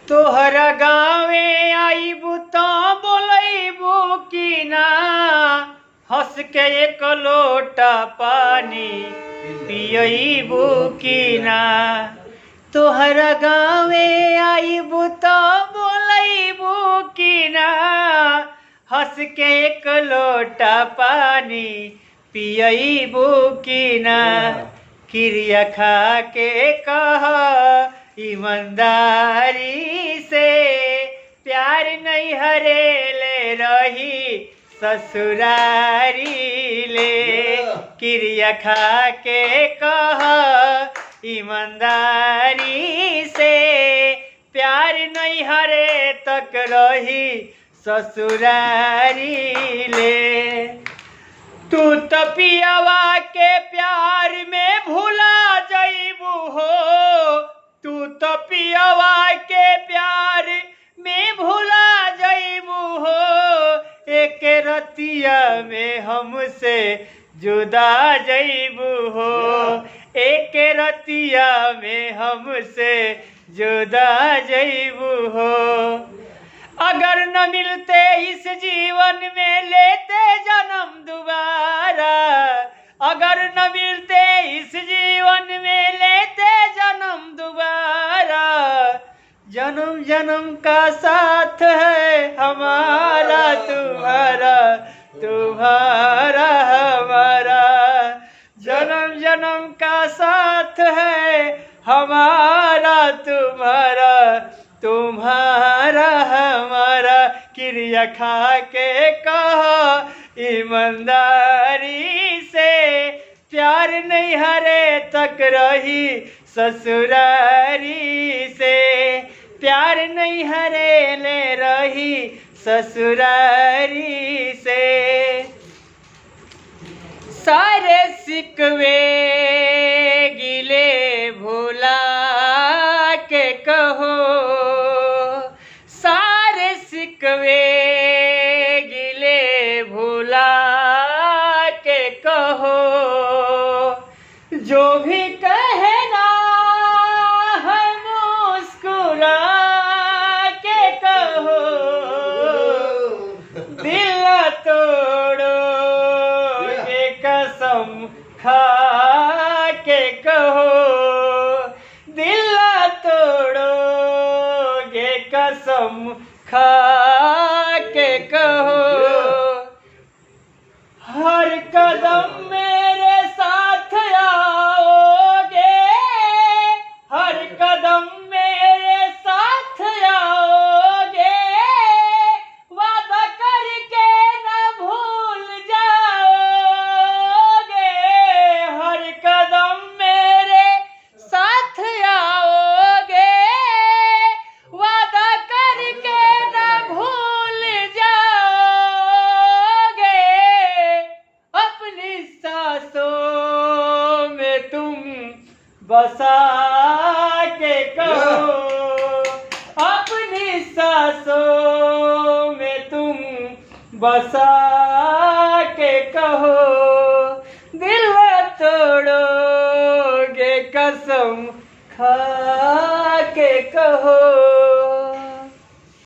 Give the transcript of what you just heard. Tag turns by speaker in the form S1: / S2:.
S1: तोहरा गाँवे आईबू तो बोलैबू कि ना, हंस के एक लोटा पानी पियबू कि ना। तोहरा गाँवे आईबू तो बोलैबू कि ना, हंस के एक लोटा पानी पियबू कि ना। क्रिया खा के कह ईमानदारी से, प्यार नहीं हरेले रही ससुरारी ले। क्रिया खा के कह ईमानदारी से, प्यार नहीं हरे तक रही ससुरारी ले। तू तो पियावा के प्यार में भूला जईबू हो, तू तो पियावा के प्यार में भूला जईबू हो। एक रतिया में हमसे जुदा जईबू हो, एक रतिया में हमसे जुदा जईबू हो। अगर न मिलते इस जीवन में लेते जन्म दोबारा, अगर न मिलते इस जीवन में लेते जन्म दोबारा। जन्म जन्म का साथ है हमारा तुम्हारा, तुम्हारा हमारा। जन्म जन्म का साथ है हमारा तुम्हारा, तुम्हारा हमारा। क्रिया खा के कहा ईमानदारी से, प्यार नहीं हरे तक रही ससुरारी से, प्यार नहीं हरे ले रही ससुरारी से। सारे सिकवे गिले भुला के कहो, सारे सिकवे गिले भुला के कहो। जो भी कहना है मुस्कुरा के कहो, दिल तोड़ो के कसम खा के कहो, दिल तोड़ोगे कसम खा के कहो। हर कदम मेरे साथ आओगे, हर कदम मेरे साथ आओगे। वादा करके न भूल जाओगे, हर कदम मेरे साथ आओगे। वादा करके न भूल जाओगे। अपनी सांसों में तुम बसा के कहो, अपनी सांसों में तुम बसा के कहो। दिल तोड़ोगे कसम खा के कहो।